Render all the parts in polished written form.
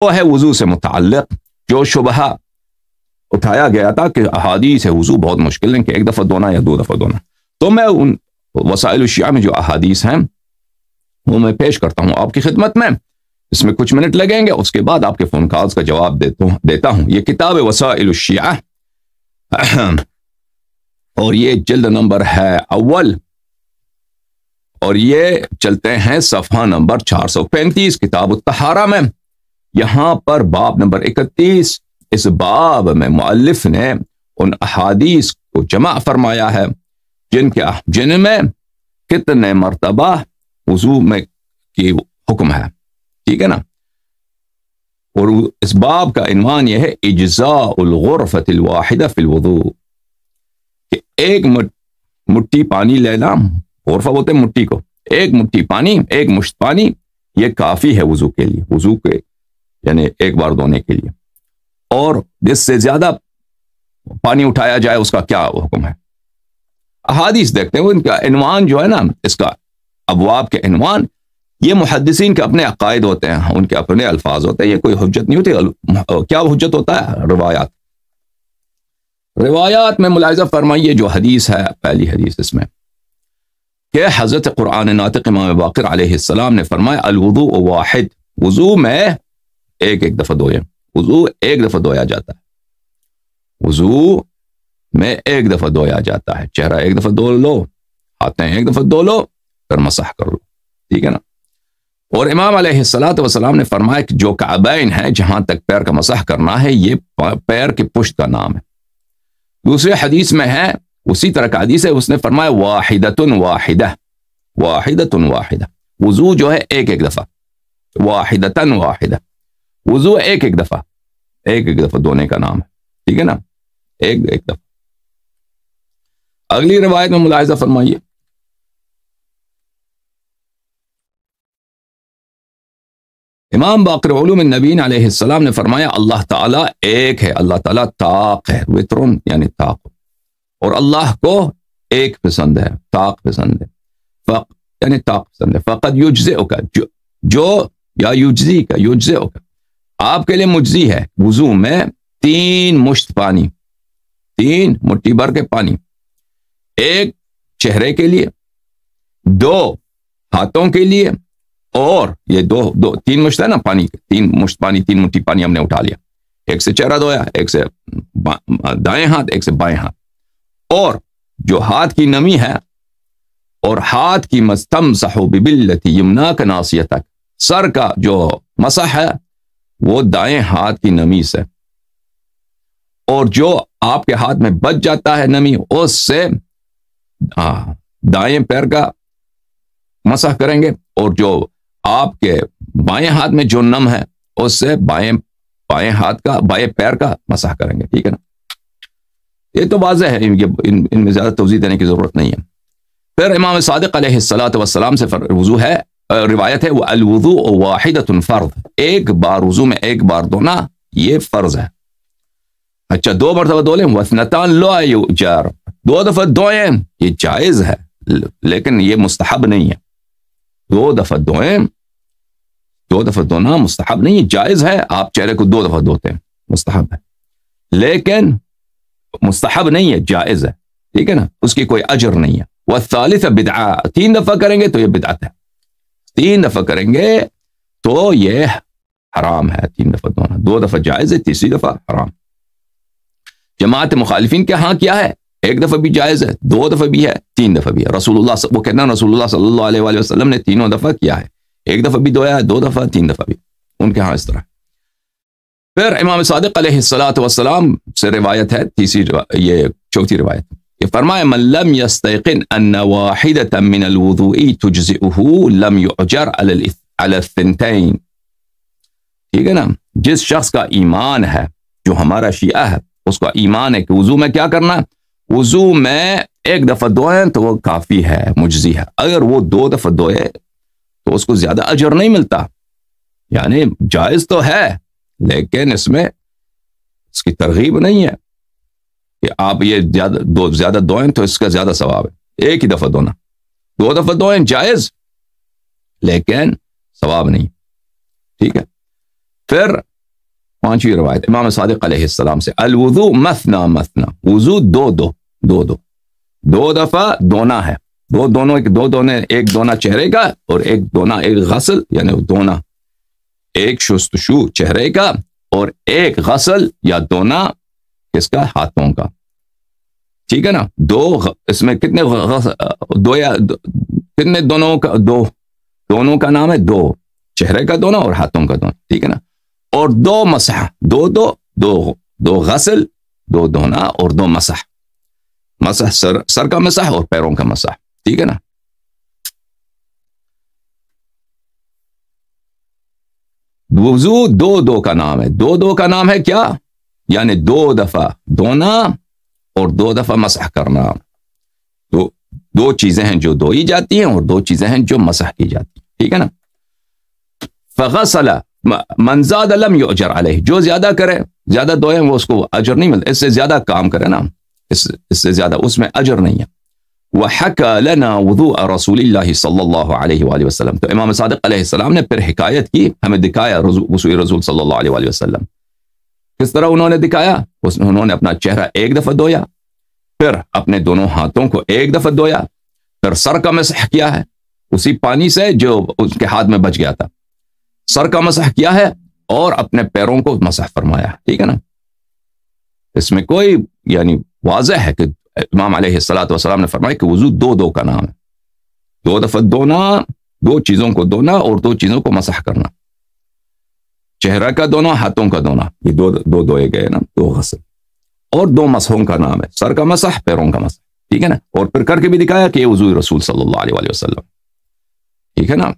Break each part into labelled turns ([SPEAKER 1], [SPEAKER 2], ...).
[SPEAKER 1] وہ ہے وضو سے متعلق جو شبہ اٹھایا گیا تھا کہ احادیث وضو بہت مشکل ہے کہ ایک دفعہ دھونا یا 2 دفعہ دھونا. تو میں ان وسائل الشیعہ میں جو احادیث ہیں وہ میں پیش کرتا ہوں آپ کی خدمت میں. اس میں کچھ منٹ لگیں گے, اس کے بعد آپ کے فون کالز کا جواب دیتا ہوں. یہ کتاب وسائل الشیعہ اور یہ جلد نمبر ہے اول, اور یہ چلتے ہیں صفحہ نمبر 435 کتاب الطہارہ میں. یہاں پر باب نمبر 31, اس باب میں مؤلف نے ان احادیث کو جمع فرمایا ہے جن میں کتنے مرتبہ وضو میں کی حکم ہے. ٹھیک ہے نا. اور اس باب کا عنوان یہ ہے اجزاء الغرفۃ الواحدہ فی الوضوء, کہ ایک مٹھی پانی لینا, غرفہ بولتے ہیں مٹھی کو, ایک مٹھی پانی, ایک مشت پانی, یہ کافی ہے وضو کے لیے, وضو کے یعنی ایک بار دھونے کے لیے. اور جس سے زیادہ پانی اٹھایا جائے اس کا کیا حکم ہے. احادیث دیکھتے ہیں ان کا عنوان جو ہے نا, اس کا ابواب کے عنوان, یہ محدثین کے اپنے عقائد ہوتے ہیں, ان کے اپنے الفاظ ہوتے ہیں, یہ کوئی حجت نہیں ہوتی. کیا حجت ہوتا ہے؟ روایات میں ملاحظہ فرمائیے جو حدیث ہے, پہلی حدیث اس میں کہ حضرت قرآن ناطق امام باقر علیہ السلام نے فرمایا الوضوء واحد, وضو میں ایک دفعہ دھوئے, وضو ایک دفعہ دھویا جاتا ہے, وضو میں ایک دفعہ دھویا جاتا ہے. چہرہ ایک دفعہ دھو لو, ہاتھیں ایک دفعہ دھو لو, پھر مسح کر لو. ٹھیک ہے نا. اور امام علیہ الصلوۃ والسلام نے فرمایا کہ جو کعبین ہے, جہاں تک پیر کا مسح کرنا ہے, یہ پیر کے پشت کا نام ہے. دوسرے حدیث میں ہے, اسی طرح کا حدیث ہے, اس نے فرمایا واحدۃ واحدہ, واحدۃ واحدہ, وضو جو ہے ایک دفعہ, واحدۃ واحدہ, وضو ایک دفعہ دھونے کا نام ہے. ٹھیک ہے نا, ایک دفعہ. اگلی روایت میں ملاحظہ فرمائیے, امام باقر علوم النبیین علیہ السلام نے فرمایا اللہ تعالیٰ ایک ہے, اللہ تعالیٰ طاق ہے, وطرن یعنی طاق, اور اللہ کو ایک پسند ہے, طاق پسند ہے, یعنی طاق پسند ہے. فقط یجزئک, جو یا یجزی کا, یجزئک, آپ کے لیے مجزی ہے وضو میں 3 مشت پانی, 3 مٹھی بھر کے پانی, ایک چہرے کے لیے, 2 ہاتھوں کے لیے, اور یہ 3 مشت ہے نا پانی, 3 مشت پانی, 3 مٹھی پانی ہم نے اٹھا لیا, ایک سے چہرہ دھویا, ایک سے دائیں ہاتھ, ایک سے بائیں ہاتھ. اور جو ہاتھ کی نمی ہے, اور ہاتھ کی مستمسح ببلتی یمناک ناصیتک, سر کا جو مسح ہے وہ دائیں ہاتھ کی نمی سے, اور جو آپ کے ہاتھ میں بچ جاتا ہے نمی, اس سے دائیں پیر کا مسح کریں گے, اور جو آپ کے بائیں ہاتھ میں جو نم ہے اس سے بائیں ہاتھ کا, بائیں پیر کا مسح کریں گے. ٹھیک ہے نا. یہ تو واضح ہے, ان میں زیادہ توضیح دینے کی ضرورت نہیں ہے. پھر امام صادق علیہ الصلوۃ والسلام سے وضو ہے, روایت ہے وہ الوضوء واحدۃ فرض, ایک بار وضو میں ایک بار دھونا یہ فرض ہے. اچھا 2 مرتبہ دھو لیں, واثنتان لا یؤجر, 2 دفعہ دھوئیں یہ جائز ہے لیکن یہ مستحب نہیں ہے. 2 دفعہ دھوئیں, 2 دفعہ دھونا مستحب نہیں, جائز ہے. آپ چہرے کو 2 دفعہ دھوتے ہیں, مستحب ہے, لیکن مستحب نہیں ہے, جائز ہے. ٹھیک ہے نا, اس کی کوئی اجر نہیں ہے. والثالث بدعہ, 3 دفعہ کریں گے تو یہ بدعت ہے, 3 دفعہ کریں گے تو یہ حرام ہے. 3 دفعہ دھونا, 2 دفعہ جائز ہے, تیسری دفعہ حرام. جماعت مخالفین کے ہاں کیا ہے, 1 دفعہ بھی جائز ہے, 2 دفعہ بھی ہے, 3 دفعہ بھی ہے. وہ کہنا رسول اللہ صلی اللہ علیہ وآلہ وسلم نے 3 دفعہ کیا ہے, 1 دفعہ بھی دھویا ہے, 2 دفعہ, 3 دفعہ بھی, ان کے ہاں اس طرح. پھر امام صادق علیہ الصلوۃ والسلام سے روایت ہے, یہ 4تھی روایت, کہ فرمایا من لم يستيقن ان واحدة من الوضوء تجزئه لم يؤجر على الثنتين. ٹھیک ہے نا. جس شخص کا ایمان ہے, جو ہمارا شیعہ ہے, اس کا ایمان ہے کہ وضو میں کیا کرنا, وضو میں 1 دفعہ دھوئیں تو وہ کافی ہے, مجزی ہے. اگر وہ 2 دفعہ دھوئے تو اس کو زیادہ اجر نہیں ملتا, یعنی جائز تو ہے لیکن اس میں اس کی ترغیب نہیں ہے کہ آپ یہ زیادہ دھوئیں تو اس کا زیادہ ثواب ہے. 1 ہی دفعہ دھونا, 2 دفعہ دھوئیں جائز لیکن ثواب نہیں. ٹھیک ہے. پھر 5ویں روایت امام صادق علیہ السلام سے، الوضو مثنا مثنا، وضو دو دو دو دو، 2 دفعہ دونا ہے، دو دونے، ایک دونا چہرے کا اور ایک دونا ایک غسل، یعنی دونا ایک شستشو چہرے کا اور ایک غسل یا دونا کس کا؟ ہاتھوں کا، ٹھیک ہے نا؟ اس میں کتنے کتنے دونوں کا نام ہے 2، چہرے کا دونا اور ہاتھوں کا دونا، ٹھیک ہے نا؟ اور 2 مسح، دو غسل، 2 دونا اور 2 مسح سر کا مسح اور پیروں کا مسح، ٹھیک ہے نا؟ وضو 2 کا نام ہے، 2 کا نام ہے کیا؟ یعنی 2 دفعہ دونا اور 2 دفعہ مسح کرنا، تو 2 چیزیں ہیں جو دھوئی جاتی ہیں اور 2 چیزیں ہیں جو مسح کی جاتی ہیں، ٹھیک ہے نا؟ فغسل من زاد لم یؤجر علیہ، جو زیادہ کرے، زیادہ دھوئے وہ اس کو اجر نہیں ملتا، اس سے زیادہ کام کرے نا، اس سے زیادہ اس میں اجر نہیں ہے۔ وَحَكَى لَنَا وُضُوءَ رَسُولِ اللَّهِ صلی اللہ علیہ وآلہ وسلم، تو امام صادق علیہ السلام نے پھر حکایت کی، ہمیں دکھایا وضوء رسول صلی اللہ علیہ وآلہ وسلم، کس طرح انہوں نے دکھایا؟ انہوں نے اپنا چہرہ ایک دفعہ دھویا، پھر اپنے دونوں ہاتھوں کو ایک دفعہ دھویا، پھر سر کا مسح کیا ہے اسی پانی سے جو اس کے ہاتھ میں بچ گیا تھا، سر کا مسح کیا ہے اور اپنے پیروں کو مسح فرمایا، ٹھیک ہے نا؟ اس میں کوئی یعنی واضح ہے کہ امام علیہ الصلوۃ والسلام نے فرمایا کہ وضو 2 کا نام ہے، 2 دفعہ دھونا، 2 چیزوں کو دھونا اور 2 چیزوں کو مسح کرنا، چہرہ کا دھونا، ہاتھوں کا دھونا، یہ 2 دھوئے گئے نا، 2 غسل، اور 2 مسحوں کا نام ہے، سر کا مسح، پیروں کا مسح، ٹھیک ہے نا؟ اور پھر کر کے بھی دکھایا کہ یہ وضوء رسول صلی اللہ علیہ وآلہ وسلم، ٹھیک ہے نا؟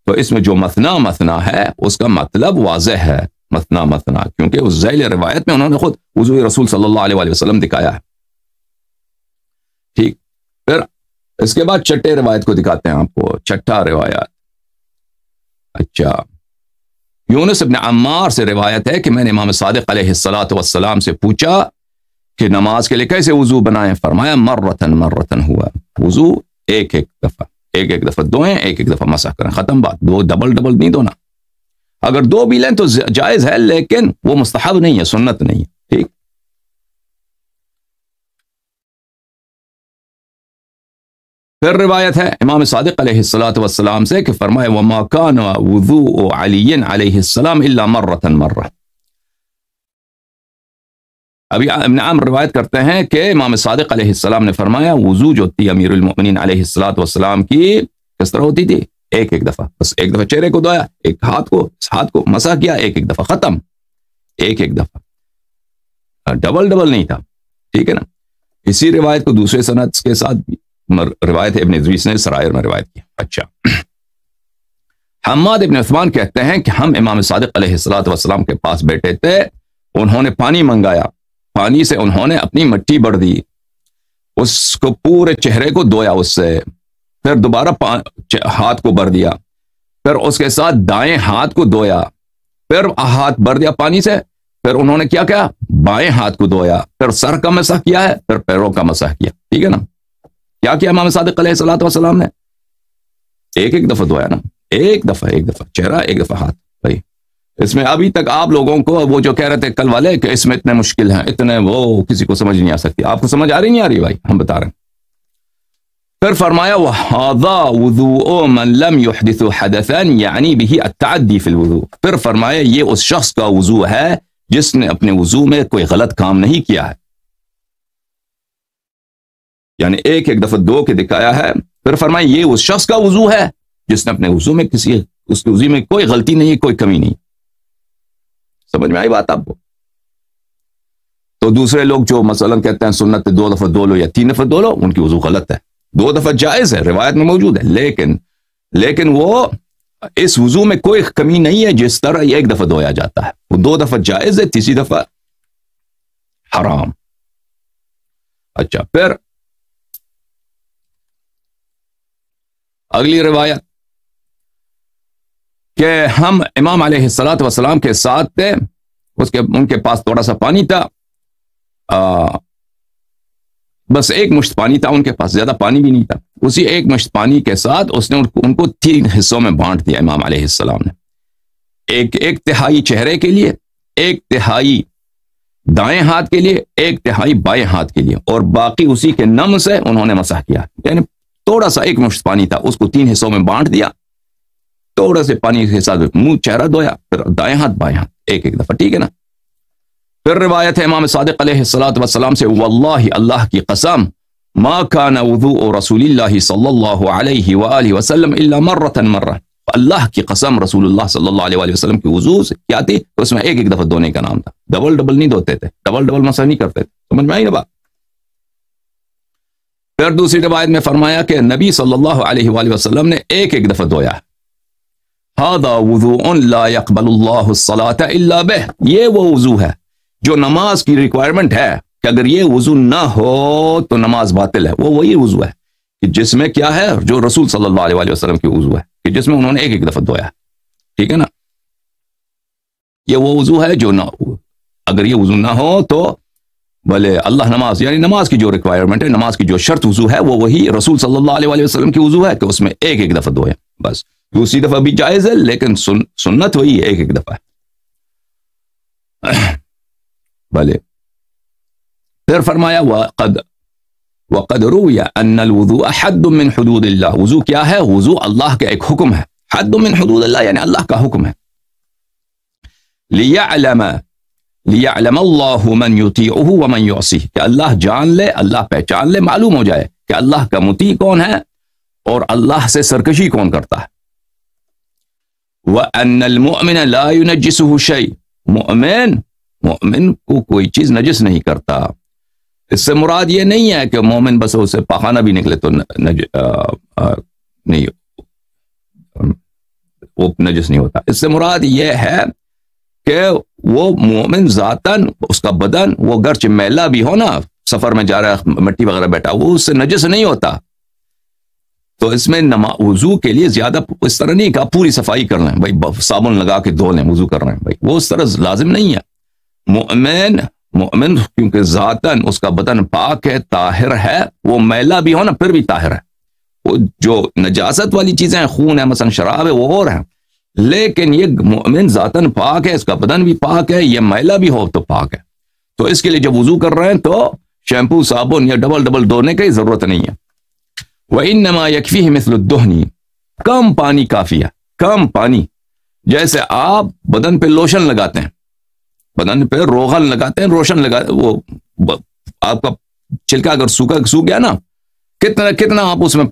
[SPEAKER 1] تو اس میں جو مثنا مثنا ہے اس کا مطلب واضح ہے، مثنا مثنا، کیونکہ اس ذیل روایت میں انہوں نے خود وضوء رسول صلی اللہ علیہ وآلہ وسلم دکھایا ہے، ٹھیک؟ پھر اس کے بعد چھٹے روایت کو دکھاتے ہیں آپ کو، چھٹا روایت۔ اچھا، یونس ابن عمار سے روایت ہے کہ میں نے امام صادق علیہ الصلوۃ والسلام سے پوچھا کہ نماز کے لیے کیسے وضو بنائیں؟ فرمایا مرتن مرتن ہوا، وضو ایک ایک دفعہ دھوئیں، ایک دفعہ مسح کریں، ختم بات، 2 ڈبل نہیں دھونا، اگر 2 بھی لیں تو جائز ہے لیکن وہ مستحب نہیں ہے، سنت نہیں ہے، ٹھیک؟ پھر روایت ہے امام صادق علیہ الصلوۃ والسلام سے کہ فرمائے وما كان وضوء علی علیہ السلام الا مرہ، ابھی ابن عمرو روایت کرتے ہیں کہ امام صادق علیہ السلام نے فرمایا وضو جو تھی امیر المؤمنین علیہ الصلوۃ والسلام کی کس طرح ہوتی تھی؟ ایک دفعہ، بس ایک دفعہ چہرے کو دھویا، ایک ہاتھ کو مسح کیا، ایک دفعہ ختم، ایک دفعہ، ڈبل نہیں تھا، ٹھیک ہے نا؟ اسی روایت کو دوسرے سند کے ساتھ روایت ابن ادریس نے سرائر میں روایت کی۔ اچھا، حماد ابن عثمان کہتے ہیں کہ ہم امام صادق علیہ الصلوۃ والسلام کے پاس بیٹھے تھے، انہوں نے پانی منگایا، پانی سے انہوں نے اپنی مٹی بڑھ دی، اس کو پورے چہرے کو دھویا، اس سے پھر دوبارہ ہاتھ کو بھر دیا، پھر اس کے ساتھ دائیں ہاتھ کو دھویا، پھر ہاتھ بھر دیا پانی سے، پھر انہوں نے کیا کیا؟ بائیں ہاتھ کو دھویا، پھر سر کا مسح کیا ہے، پھر پیروں کا مسح کیا، ٹھیک ہے نا؟ کیا امام صادق علیہ الصلوۃ والسلام نے ایک دفعہ دھویا نا، ایک دفعہ چہرہ، ایک دفعہ ہاتھ۔ بھائی اس میں ابھی تک آپ لوگوں کو وہ جو کہہ رہے تھے کل والے کہ اس میں اتنے مشکل ہیں، اتنے وہ کسی کو سمجھ نہیں آ سکتی، آپ کو سمجھ آ رہی نہیں آ رہی؟ بھائی ہم بتا رہے ہیں۔ پھر فرمایا وَهَذَا وُضُوءُ مَنْ لَمْ يُحْدِثُ حَدَثًا یعنی بِهِ التَّعَدِّي فِي الْوُضُوء، پھر فرمایا یہ اس شخص کا وضو ہے جس نے اپنے وضو میں کوئی غلط کام نہیں کیا ہے، یعنی ایک دفعہ دو کے دکھایا ہے، پھر فرمایا یہ اس شخص کا وضو ہے جس نے اپنے وضو میں اس کے وضو میں کوئی غلطی نہیں، کوئی کمی نہیں۔ سمجھ میں آئی بات آپ کو؟ تو دوسرے لوگ جو مثلا کہتے ہیں سنت 2 دفعہ دھو لو یا 3 دفعہ دھو لو، ان کی وضو غلط ہے، 2 دفعہ جائز ہے، روایت میں موجود ہے، لیکن وہ اس وضو میں کوئی کمی نہیں ہے جس طرح 1 دفعہ دھویا جاتا ہے، وہ 2 دفعہ جائز ہے، تیسری دفعہ حرام۔ اچھا، پھر اگلی روایت کہ ہم امام علیہ الصلوۃ والسلام کے ساتھ تھے، ان کے پاس تھوڑا سا پانی تھا، بس 1 مشت پانی تھا ان کے پاس، زیادہ پانی بھی نہیں تھا، اسی 1 مشت پانی کے ساتھ اس نے ان کو 3 حصوں میں بانٹ دیا امام علیہ السلام نے، ایک تہائی چہرے کے لیے، ایک تہائی دائیں ہاتھ کے لیے، ایک تہائی بائیں ہاتھ کے لیے، اور باقی اسی کے نم سے انہوں نے مسح کیا. یعنی تھوڑا سا ایک مشت پانی تھا، اس کو 3 حصوں میں بانٹ دیا، تھوڑا سے پانی کے ساتھ منہ چہرہ دھویا، پھر دائیں ہاتھ بائیں ہاتھ ایک ایک دفعہ. ٹھیک ہے نا. پھر روایت ہے امام صادق علیہ الصلوۃ والسلام سے، واللہ اللہ کی قسم، ما کان وضوء رسول اللہ صلی اللہ علیہ وآلہ وسلم الا مرہ، اللہ کی قسم رسول اللہ صلی اللہ علیہ وآلہ وسلم کی وضو کیا تھی؟ تو اس میں ایک ایک دفعہ دھونے کا نام تھا، ڈبل ڈبل نہیں دھوتے تھے، ڈبل ڈبل مسح نہیں کرتے تھے. سمجھ میں آئی نا بات؟ پھر دوسری روایت میں فرمایا کہ نبی صلی اللہ علیہ وآلہ وسلم نے ایک ایک دفعہ دھویا. ھذا وضوء لا يقبل اللہ الصلاۃ الا بہ، یہ وہ وضو ہے جو نماز کی ریکوائرمنٹ ہے کہ اگر یہ وضو نہ ہو تو نماز باطل ہے. وہ وہی وضو ہے کہ جس میں کیا ہے، جو رسول صلی اللہ علیہ وآلہ وسلم کی وضو ہے کہ جس میں انہوں نے ایک ایک دفعہ دھویا. ٹھیک ہے نا. یہ وہ وضو ہے جو نہ، اگر یہ وضو نہ ہو تو بھلے اللہ نماز، یعنی نماز کی جو ریکوائرمنٹ ہے، نماز کی جو شرط وضو ہے، وہ وہی رسول صلی اللہ علیہ وآلہ وسلم کی وضو ہے کہ اس میں ایک ایک دفعہ دھویا. بس دوسری دفعہ بھی جائز ہے، لیکن سنت وہی ہے، ایک ایک دفعہ ہے. بھلے. پھر فرمایا وقد روی ان الوضوء حد من حدود اللہ، وضو کیا ہے؟ وضو اللہ کا ایک حکم ہے، حد من حدود اللہ یعنی اللہ کا حکم ہے. لیعلم اللہ من یطیعہ ومن یعصیہ، کہ اللہ جان لے، اللہ پہچان لے، معلوم ہو جائے کہ اللہ کا مطیع کون ہے اور اللہ سے سرکشی کون کرتا ہے. وان المؤمن لا ينجسه شیء، مومن کو کوئی چیز نجس نہیں کرتا. اس سے مراد یہ نہیں ہے کہ مومن بس اسے پاخانہ بھی نکلے تو نہیں، وہ نجس نہیں ہوتا. اس سے مراد یہ ہے کہ وہ مومن ذاتاً، اس کا بدن وہ گرچہ میلا بھی ہو نا، سفر میں جا رہا ہے، مٹی وغیرہ بیٹھا، وہ اس سے نجس نہیں ہوتا. تو اس میں وضو کے لیے زیادہ اس طرح نہیں کہا پوری صفائی کر لیں بھائی، صابن لگا کے دھو لیں، وضو کر رہے ہیں بھائی، وہ اس طرح لازم نہیں ہے. مومن کیونکہ ذاتاً اس کا بدن پاک ہے، طاہر ہے، وہ میلا بھی ہو نا پھر بھی طاہر ہے. وہ جو نجاست والی چیزیں ہیں، خون ہے مثلا، شراب ہے، وہ اور ہیں، لیکن یہ مومن ذاتاً پاک ہے، اس کا بدن بھی پاک ہے، یہ میلا بھی ہو تو پاک ہے. تو اس کے لیے جب وضو کر رہے ہیں تو شیمپو، صابن یا ڈبل ڈبل دھونے کی ضرورت نہیں ہے. وَإِنَّمَا يَكْفِيهِ مثل الدُّهْنِ، کم پانی کافی ہے، کم پانی. جیسے آپ بدن پہ لوشن لگاتے ہیں، بدن پہ روغن لگاتے ہیں، روشن لگاتے، وہ آپ کا چھلکا اگر سوکھ گیا نا، کتنا آپ اس میں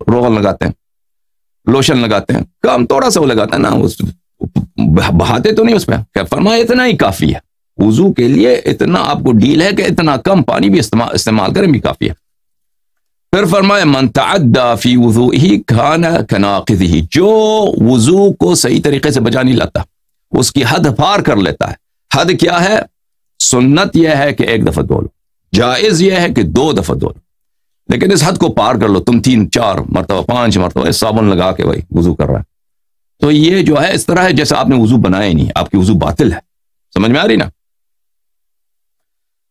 [SPEAKER 1] روغن لگاتے ہیں، لوشن لگاتے ہیں، کم تھوڑا سا وہ لگاتے ہیں نا، بہاتے تو نہیں اس پہ. کیا فرمایا؟ اتنا ہی کافی ہے وضو کے لیے، اتنا آپ کو ڈیل ہے کہ اتنا کم پانی بھی استعمال کریں بھی کافی ہے. پھر فرمایا من تعدى في وضوئه كان كناقضه، جو وضو کو صحیح طریقے سے بجا نہیں لاتا، اس کی حد پار کر لیتا ہے. حد کیا ہے؟ سنت یہ ہے کہ ایک دفعہ دھو لو، جائز یہ ہے کہ 2 دفعہ دھو لو، لیکن اس حد کو پار کر لو، تم 3 4 مرتبہ 5 مرتبہ صابن لگا کے بھائی وضو کر رہا ہے، تو یہ جو ہے اس طرح ہے جیسے آپ نے وضو بنایا ہی نہیں، آپ کی وضو باطل ہے. سمجھ میں آ رہی نا؟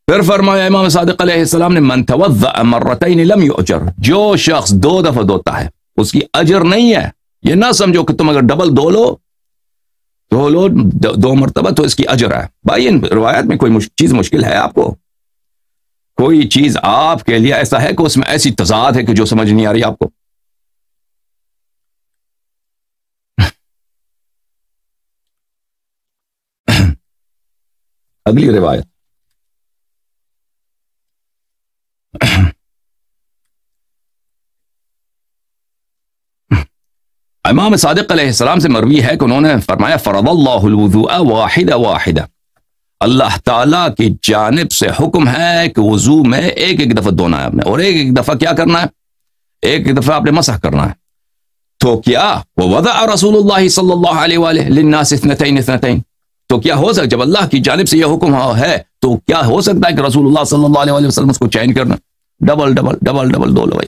[SPEAKER 1] پھر فرمایا امام صادق علیہ السلام نے من توضأ مرتين لم يؤجر، جو شخص 2 دفعہ دھوتا ہے اس کی اجر نہیں ہے. یہ نہ سمجھو کہ تم اگر ڈبل دھو لو 2 مرتبہ تو اس کی اجر ہے. بھائی ان روایت میں کوئی چیز مشکل ہے آپ کو؟ کوئی چیز آپ کے لیے ایسا ہے کہ اس میں ایسی تضاد ہے کہ جو سمجھ نہیں آ رہی آپ کو؟ اگلی روایت امام صادق علیہ السلام سے مروی ہے کہ انہوں نے فرمایا فرض اللہ الوضوء واحدہ واحدہ، اللہ تعالیٰ کی جانب سے حکم ہے کہ وضو میں ایک ایک دفعہ دھونا ہے آپ نے، اور ایک ایک دفعہ کیا کرنا ہے؟ ایک ایک دفعہ آپ نے مسح کرنا ہے. تو کیا ووضع رسول اللہ صلی اللہ علیہ وآلہ للناس اثنتین اثنتین، تو کیا ہو سکتا جب اللہ کی جانب سے یہ حکم ہے تو کیا ہو سکتا ہے کہ رسول اللہ صلی اللہ علیہ وسلم اس کو چین کرنا، ڈبل ڈبل ڈبل ڈبل دھو لو بھائی؟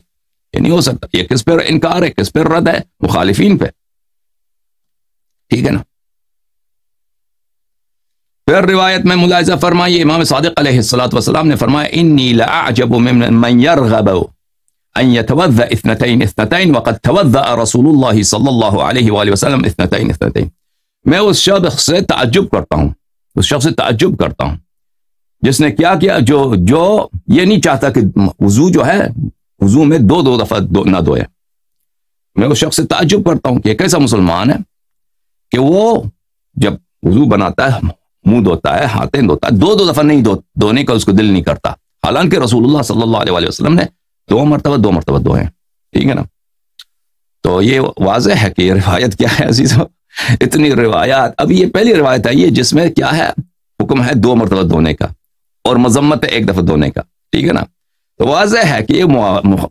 [SPEAKER 1] یہ نہیں ہو سکتا. یہ کس پر انکار ہے، کس پر رد ہے؟ مخالفین پہ. ٹھیک ہے نا؟ پھر روایت میں ملاحظہ فرمائیے امام صادق علیہ الصلوۃ والسلام نے فرمایا انی لاعجب ممن يرغب ان يتوضا اثنتين اثنتين وقد توضا رسول الله صلی اللہ علیہ وآلہ وسلم اثنتين اثنتين. میں اس شخص سے تعجب کرتا ہوں اس شخص سے تعجب کرتا ہوں جس نے کیا جو یہ نہیں چاہتا کہ وضو جو ہے وضو میں دو دفعہ نہ دھوئے. میں اس شخص سے تعجب کرتا ہوں کہ ایک ایسا مسلمان ہے کہ وہ جب وضو بناتا ہے منہ دھوتا ہے ہاتھیں دھوتا ہے دو دفعہ نہیں دھونے کا اس کو دل نہیں کرتا، حالانکہ رسول اللہ صلی اللہ علیہ وسلم نے دو مرتبہ دھوئے. ٹھیک ہے نا. تو یہ واضح ہے کہ یہ روایت کیا ہے عزیزو، اتنی روایات. ابھی یہ پہلی روایت آئی ہے جس میں کیا ہے، حکم ہے 2 مرتبہ دھونے کا اور مذمت ہے 1 دفعہ دھونے کا. ٹھیک ہے نا. تو واضح ہے کہ یہ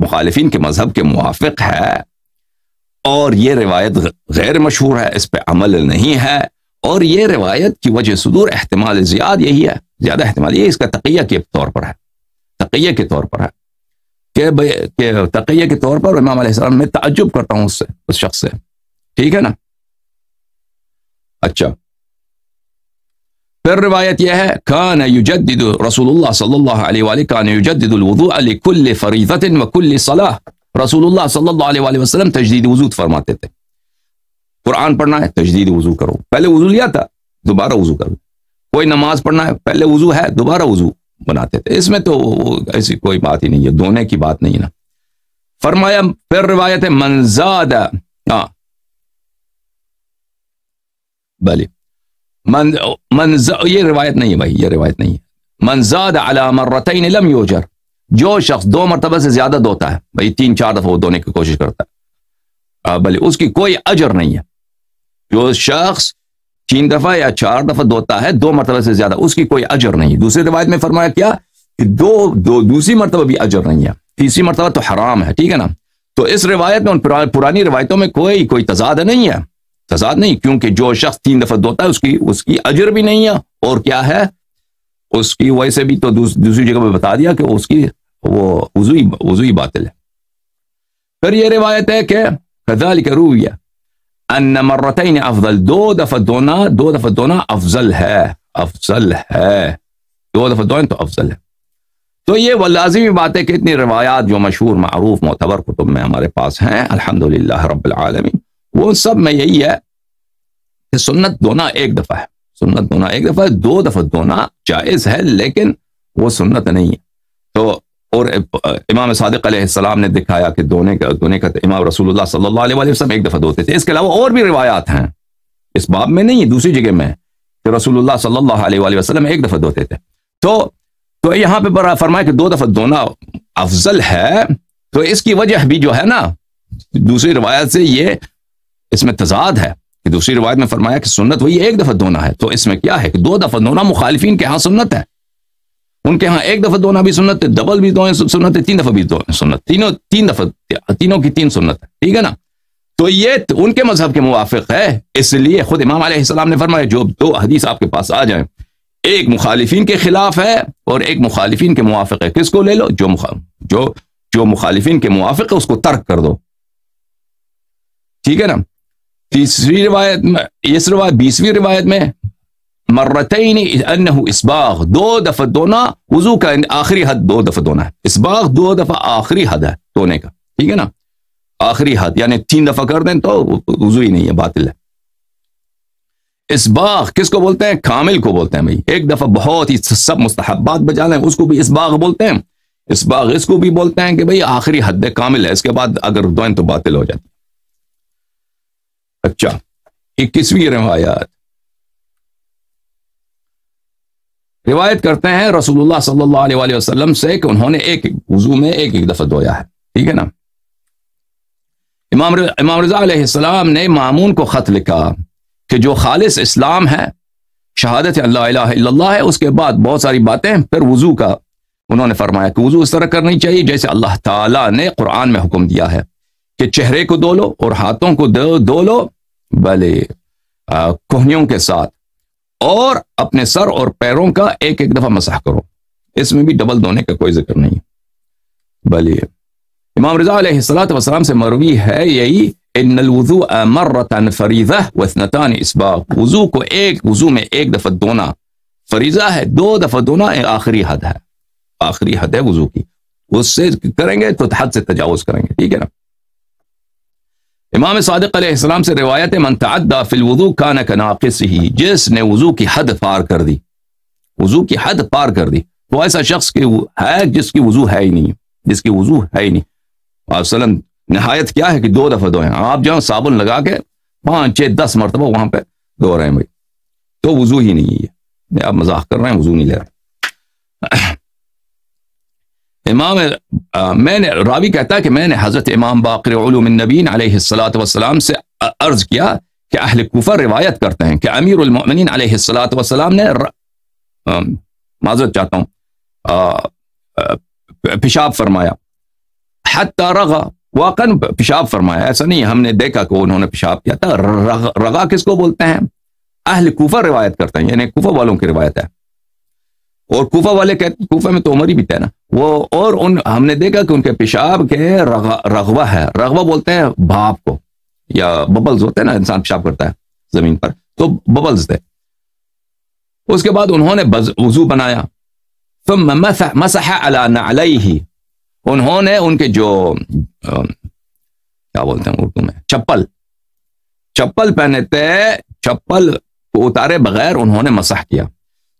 [SPEAKER 1] مخالفین کے مذہب کے موافق ہے، اور یہ روایت غیر مشہور ہے، اس پہ عمل نہیں ہے، اور یہ روایت کی وجہ صدور احتمال زیادہ احتمال یہ اس کا تقیہ کے طور پر ہے، تقیہ کے طور پر ہے کہ تقیہ کے طور پر امام علیہ السلام میں تعجب کرتا ہوں اس شخص سے. ٹھیک ہے نا. اچھا، پھر روایت یہ ہے کان یجدد رسول اللہ صلی اللہ علیہ وآلہ کان یجدد الوضوء لکل فریضۃ وکل صلاۃ. رسول اللہ صلی اللہ علیہ وسلم تجدید وضو فرماتے تھے. قرآن پڑھنا ہے تجدید وضو کرو، پہلے وضو لیا تھا دوبارہ وضو کرو. کوئی نماز پڑھنا ہے پہلے وضو ہے دوبارہ وضو بناتے تھے. اس میں تو ایسی کوئی بات ہی نہیں ہے، دھونے کی بات نہیں نا. فرمایا پھر روایت ہے من زاد یہ روایت نہیں ہے بھائی، یہ روایت نہیں ہے. من زاد علی مرتین لم یوجر. جو شخص 2 مرتبہ سے زیادہ دھوتا ہے، بھائی 3-4 دفعہ وہ دھونے کی کوشش کرتا ہے، بھلے اس کی کوئی اجر نہیں ہے. جو شخص 3 دفعہ یا 4 دفعہ دھوتا ہے 2 مرتبہ سے زیادہ، اس کی کوئی اجر نہیں. دوسری روایت میں فرمایا کیا کہ دوسری مرتبہ بھی اجر نہیں ہے، تیسری مرتبہ تو حرام ہے. ٹھیک ہے نا. تو اس روایت میں ان پرانی روایتوں میں کوئی تضاد نہیں ہے، تضاد نہیں، کیونکہ جو شخص 3 دفعہ دھوتا ہے اس کی اجر بھی نہیں ہے، اور کیا ہے اس کی ویسے بھی تو دوسری جگہ پہ بتا دیا کہ اس کی وہ وضوئی باطل ہے. پھر یہ روایت ہے کہ کذالک روی ان مرتین افضل. 2 دفعہ دھونا افضل ہے، 2 دفعہ دھوئیں تو افضل ہے. تو یہ وہ لازمی بات ہے کہ اتنی روایات جو مشہور معروف معتبر کتب میں ہمارے پاس ہیں الحمدللہ رب العالمین، وہ سب میں یہی ہے کہ سنت دھونا 1 دفعہ ہے، سنت دھونا 1 دفعہ ہے. 2 دفعہ دھونا جائز ہے لیکن وہ سنت نہیں ہے. تو اور امام صادق علیہ السلام نے دکھایا کہ دھونے کا امام رسول اللہ صلی اللہ علیہ وسلم 1 دفعہ دھوتے تھے. اس کے علاوہ اور بھی روایات ہیں، اس باب میں نہیں ہے، دوسری جگہ میں کہ رسول اللہ صلی اللہ علیہ وسلم 1 دفعہ دھوتے تھے. تو یہاں پہ فرمایا کہ 2 دفعہ دھونا افضل ہے. تو اس کی وجہ بھی جو ہے نا دوسری روایت سے یہ اس میں تضاد ہے کہ دوسری روایت میں فرمایا کہ سنت وہی 1 دفعہ دھونا ہے. تو اس میں کیا ہے کہ 2 دفعہ دھونا مخالفین کے ہاں سنت ہے، ان کے ہاں 1 دفعہ دھونا بھی سنت ہے، ڈبل بھی دھوئیں سنت ہے، 3 دفعہ بھی دھوئیں سنت، تینوں کی 3 سنت ہے. ٹھیک ہے نا. تو یہ ان کے مذہب کے موافق ہے. اس لیے خود امام علیہ السلام نے فرمایا جو 2 حدیث آپ کے پاس آ جائیں، ایک مخالفین کے خلاف ہے اور ایک مخالفین کے موافق ہے، کس کو لے لو؟ جو مخالفین کے موافق ہے اس کو ترک کر دو. ٹھیک ہے نا. تیسری روایت میں 20ویں روایت میں مرتین انہ اسباغ، 2 دفعہ دھونا وضو کا آخری حد 2 دفعہ دھونا ہے. اسباغ 2 دفعہ آخری حد ہے دھونے کا. ٹھیک ہے نا. آخری حد یعنی 3 دفعہ کر دیں تو وضو ہی نہیں ہے، باطل ہے. اسباغ کس کو بولتے ہیں؟ کامل کو بولتے ہیں. بھائی 1 دفعہ بہت ہی سب مستحبات بجا لیں اس کو بھی اسباغ بولتے ہیں. اسباغ اس کو بھی بولتے ہیں کہ بھئی آخری حد کامل ہے، اس کے بعد اگر دھوئیں تو باطل ہو جاتی. اچھا 21ویں روایت کرتے ہیں رسول اللہ صلی اللہ علیہ وسلم سے کہ انہوں نے ایک وضو میں ایک دفعہ دھویا ہے. ٹھیک ہے نا. امام رضا علیہ السلام نے مامون کو خط لکھا کہ جو خالص اسلام ہے، شہادت اللہ الہ الا اللہ ہے، اس کے بعد بہت ساری باتیں، پھر وضو کا انہوں نے فرمایا کہ وضو اس طرح کرنی چاہیے جیسے اللہ تعالیٰ نے قرآن میں حکم دیا ہے کہ چہرے کو دھو لو اور ہاتھوں کو دھو لو بھلے کوہنیوں کے ساتھ، اور اپنے سر اور پیروں کا ایک دفعہ مسح کرو. اس میں بھی ڈبل دھونے کا کوئی ذکر نہیں. بھلے امام رضا علیہ السلام سے مروی ہے یہی ان الوضوء مرتان فریضہ واثنتان اسباغ. وضو کو وضو میں 1 دفعہ دھونا فریضہ ہے، 2 دفعہ دھونا آخری حد ہے، آخری حد ہے وضو کی. اس سے کریں گے تو حد سے تجاوز کریں گے. ٹھیک ہے نا. امام صادق علیہ السلام سے روایت ہے من تعدى فی الوضوء کان کناقصہ، جس نے وضو کی حد پار کر دی، وضو کی حد پار کر دی، تو ایسا شخص کی ہے جس کی وضو ہے ہی نہیں، جس کی وضو ہے ہی نہیں۔ اور وسلم نہایت کیا ہے کہ 2 دفعہ دھوئیں، آپ جو صابن لگا کے 5 6 10 مرتبہ وہاں پہ دھو رہے ہیں بھائی، تو وضو ہی نہیں ہے، آپ مذاق کر رہے ہیں، وضو نہیں لے رہے۔ میں نے راوی کہتا ہے کہ میں نے حضرت امام باقر علوم النبیین علیہ الصلاۃ والسلام سے عرض کیا کہ اہل کوفہ روایت کرتے ہیں کہ امیر المؤمنین علیہ الصلاۃ والسلام نے معذرت چاہتا ہوں پیشاب فرمایا، حتی رغا، واقعاً پیشاب فرمایا، ایسا نہیں ہم نے دیکھا کہ انہوں نے پیشاب کیا تھا۔ رغا کس کو بولتے ہیں؟ اہل کوفہ روایت کرتے ہیں، یعنی کوفہ والوں کی روایت ہے، اور کوفہ والے کہتے، کوفہ میں تو عمر ہی بھی تھے نا وہ، اور ہم نے دیکھا کہ ان کے پیشاب کے رغوہ ہے، رغوہ بولتے ہیں بھاپ کو، یا ببلز ہوتے ہیں نا، انسان پیشاب کرتا ہے زمین پر تو ببلز تھے۔ اس کے بعد انہوں نے وضو بنایا، ثم مسح علی نعلیہ، انہوں نے ان کے جو کیا بولتے ہیں اردو میں، چپل پہنے تھے، چپل کو اتارے بغیر انہوں نے مسح کیا۔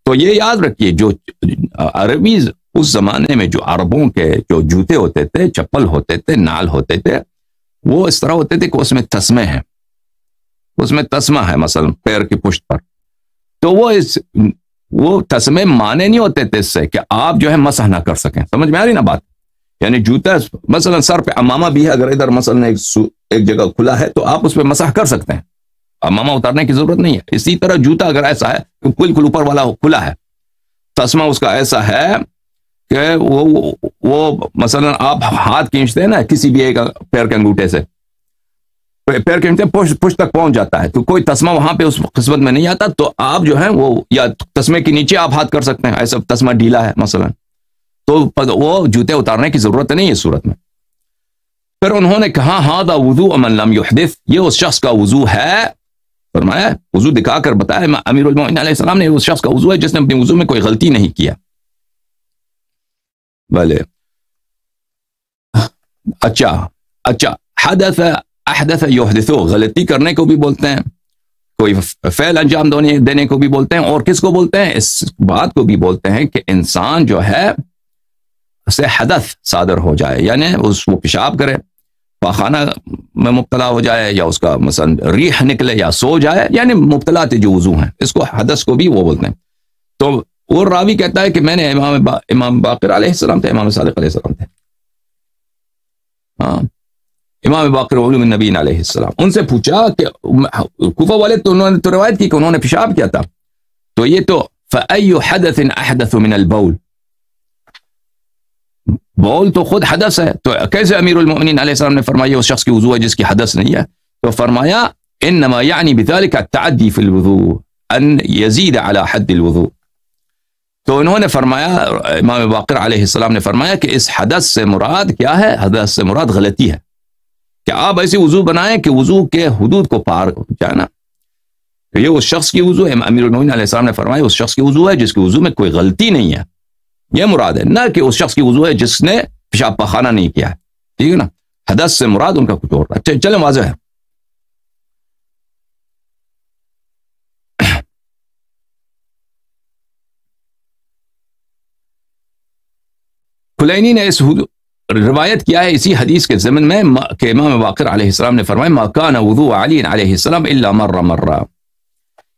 [SPEAKER 1] تو یہ یاد رکھیے، جو عربی اس زمانے میں جو عربوں کے جو جوتے ہوتے تھے، چپل ہوتے تھے، نال ہوتے تھے، وہ اس طرح ہوتے تھے کہ اس میں تسمے ہیں، اس میں تسمہ ہے مثلا پیر کی پشت پر، تو وہ تسمے مانے نہیں ہوتے تھے اس سے کہ آپ جو ہے مسح نہ کر سکیں۔ سمجھ میں آ رہی نا بات؟ یعنی جوتا مثلا سر پہ امامہ بھی ہے، اگر ادھر مثلا ایک جگہ کھلا ہے تو آپ اس پہ مسح کر سکتے ہیں، امامہ اتارنے کی ضرورت نہیں ہے۔ اسی طرح جوتا اگر ایسا ہے کہ بالکل اوپر والا کھلا ہے، تسمہ اس کا ایسا ہے کہ وہ مثلا آپ ہاتھ کھینچتے ہیں نا کسی بھی ایک پیر کے انگوٹھے سے، پیر کھینچتے پشت تک پہنچ جاتا ہے، تو کوئی تسمہ وہاں پہ اس قسمت میں نہیں آتا، تو آپ جو ہے وہ یا تسمے کے نیچے آپ ہاتھ کر سکتے ہیں، ایسا تسمہ ڈھیلا ہے مثلا، تو وہ جوتے اتارنے کی ضرورت نہیں ہے اس صورت میں۔ پھر انہوں نے کہا ھذا وضوء من لم يحدث، یہ اس شخص کا وضو ہے، فرمایا وضو دکھا کر بتایا امیر المومنین علیہ السلام نے، اس شخص کا وضو ہے جس نے اپنے وضو میں کوئی غلطی نہیں کیا۔ بھلے اچھا احدث یحدثو، غلطی کرنے کو بھی بولتے ہیں، کوئی فعل انجام دینے کو بھی بولتے ہیں، اور کس کو بولتے ہیں؟ اس بات کو بھی بولتے ہیں کہ انسان جو ہے اسے حدث صادر ہو جائے، یعنی وہ پیشاب کرے، پاخانہ میں مبتلا ہو جائے، یا اس کا مثلا ریح نکلے، یا سو جائے، یعنی مبتلات جو وضو ہیں، اس کو حدث کو بھی وہ بولتے ہیں۔ تو وہ راوی کہتا ہے کہ میں نے امام باقر علیہ السلام تھے، امام صادق علیہ السلام تھے، ہاں امام باقر علوم النبیین علیہ السلام، ان سے پوچھا کہ کوفہ والے تو انہوں نے تو روایت کی کہ انہوں نے پیشاب کیا تھا، تو یہ تو فَأَيُّ حَدَثٍ أَحْدَثُ مِنَ الْبَوْلِ، بول تو خود حدث ہے، تو کیسے امیر المؤمنین علیہ السلام نے فرمایا اس شخص کی وضو ہے جس کی حدث نہیں ہے؟ تو فرمایا انما یعنی بذلك التعدی فی الوضوء ان یزید علی حد الوضوء، تو انہوں نے فرمایا، امام باقر علیہ السلام نے فرمایا کہ اس حدث سے مراد کیا ہے؟ حدث سے مراد غلطی ہے، کہ آپ ایسی وضو بنائیں کہ وضو کے حدود کو پار جائے نا، یہ اس شخص کی وضو ہے، امیر المؤمنین علیہ السلام نے فرمایا اس شخص کی وضو ہے جس کی وضو میں کوئی غلطی نہیں ہے، یہ مراد ہے، نہ کہ اس شخص کی وضو ہے جس نے پیشاب پاخانہ نہیں کیا ہے، ٹھیک ہے نا؟ حدث سے مراد ان کا کچھ اور ہے۔ چلیں واضح ہے۔ کلینی نے اس روایت کیا ہے اسی حدیث کے ضمن میں کہ امام باقر علیہ السلام نے فرمایا ما کان وضوء علی علیہ السلام الا مرہ،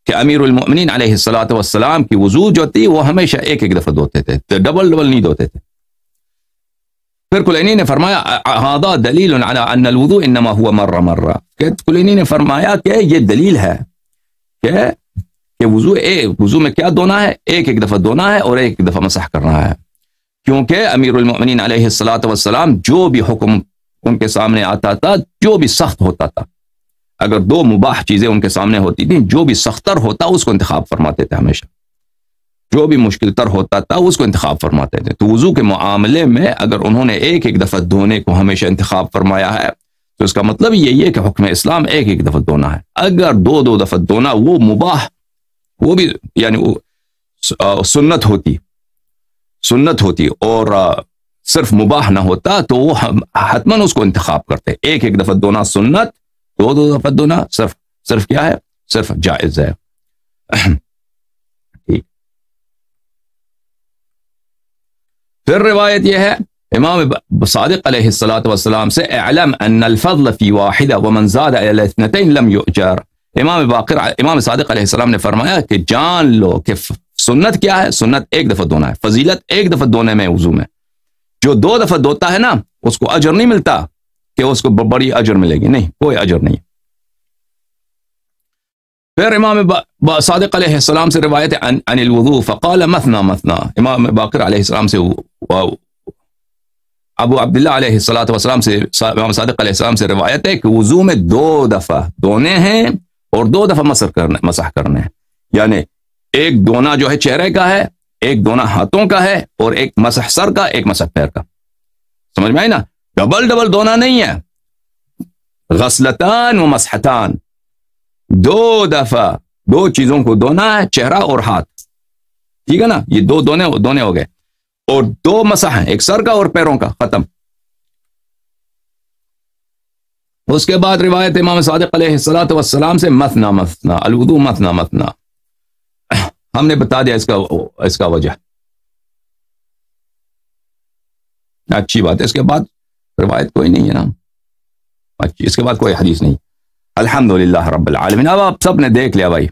[SPEAKER 1] کہ امیر المؤمنین علیہ الصلوۃ والسلام کی وضو جو تھی وہ ہمیشہ ایک دفعہ دھوتے تھے، ڈبل نہیں دھوتے تھے۔ پھر کلینی نے فرمایا ھذا دلیل علی ان الوضوء انما هو مرہ، کہ کلینی نے فرمایا کہ یہ دلیل ہے کہ وضو میں کیا دھونا ہے؟ ایک دفعہ دھونا ہے اور ایک دفعہ مسح کرنا ہے، کیونکہ امیر المؤمنین علیہ الصلوۃ والسلام جو بھی حکم ان کے سامنے آتا تھا، جو بھی سخت ہوتا تھا، اگر 2 مباح چیزیں ان کے سامنے ہوتی تھیں، جو بھی سختر ہوتا اس کو انتخاب فرماتے تھے، ہمیشہ جو بھی مشکل تر ہوتا تھا اس کو انتخاب فرماتے تھے۔ تو وضو کے معاملے میں اگر انہوں نے ایک دفعہ دھونے کو ہمیشہ انتخاب فرمایا ہے تو اس کا مطلب یہی ہے کہ حکم اسلام ایک دفعہ دھونا ہے۔ اگر 2 دفعہ دھونا وہ مباح، وہ بھی یعنی وہ سنت ہوتی اور صرف مباح نہ ہوتا تو وہ حتماً اس کو انتخاب کرتے، ایک دفعہ دھونا سنت دو دفعہ دھونا صرف کیا ہے؟ صرف جائز ہے. ٹھیک. پھر روایت یہ ہے امام صادق علیہ الصلوۃ والسلام سے، اعلم ان الفضل فی واحدہ ومن زاد الی اثنتین لم یؤجر. امام صادق علیہ السلام نے فرمایا کہ جان لو کہ سنت کیا ہے؟ سنت ایک دفعہ دھونا ہے. فضیلت ایک دفعہ دھونے میں وضو میں. جو 2 دفعہ دھوتا ہے نا اس کو اجر نہیں ملتا کہ اس کو بڑی اجر ملے گی، نہیں، کوئی اجر نہیں. پھر امام صادق علیہ السلام سے روایت ہے عن الوضوء فقال مثنى مثنى. امام باقر علیہ السلام سے، ابو عبداللہ علیہ الصلوۃ والسلام سے، امام صادق علیہ السلام سے روایت ہے کہ وضو میں 2 دفعہ دھونے ہیں اور 2 دفعہ مسح کرنے ہیں. یعنی ایک دھونا جو ہے چہرے کا ہے، ایک دھونا ہاتھوں کا ہے، اور ایک مسح سر کا، ایک مسح پیر کا. سمجھ میں آئی نا؟ ڈبل دھونا نہیں ہے. غسلتان و مسحتان، 2 دفعہ 2 چیزوں کو دھونا ہے، چہرہ اور ہاتھ. ٹھیک ہے نا؟ یہ 2 دھونے ہو گئے، اور 2 مسح ہیں، ایک سر کا اور پیروں کا، ختم. اس کے بعد روایت امام صادق علیہ الصلوۃ والسلام سے مثنا مثنا الوضوء مثنا مثنا. ہم نے بتا دیا اس کا وجہ. اچھی بات ہے. اس کے بعد روایت کوئی نہیں ہے نا، اس کے بعد کوئی حدیث نہیں. الحمدللہ رب العالمین. اب آپ سب نے دیکھ لیا بھائی،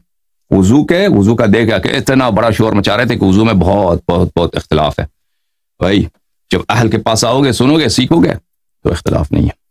[SPEAKER 1] وضو کا دیکھا کہ اتنا بڑا شور مچا رہے تھے کہ وضو میں بہت بہت بہت اختلاف ہے. بھائی جب اہل کے پاس آؤ گے، سنو گے، سیکھو گے تو اختلاف نہیں ہے.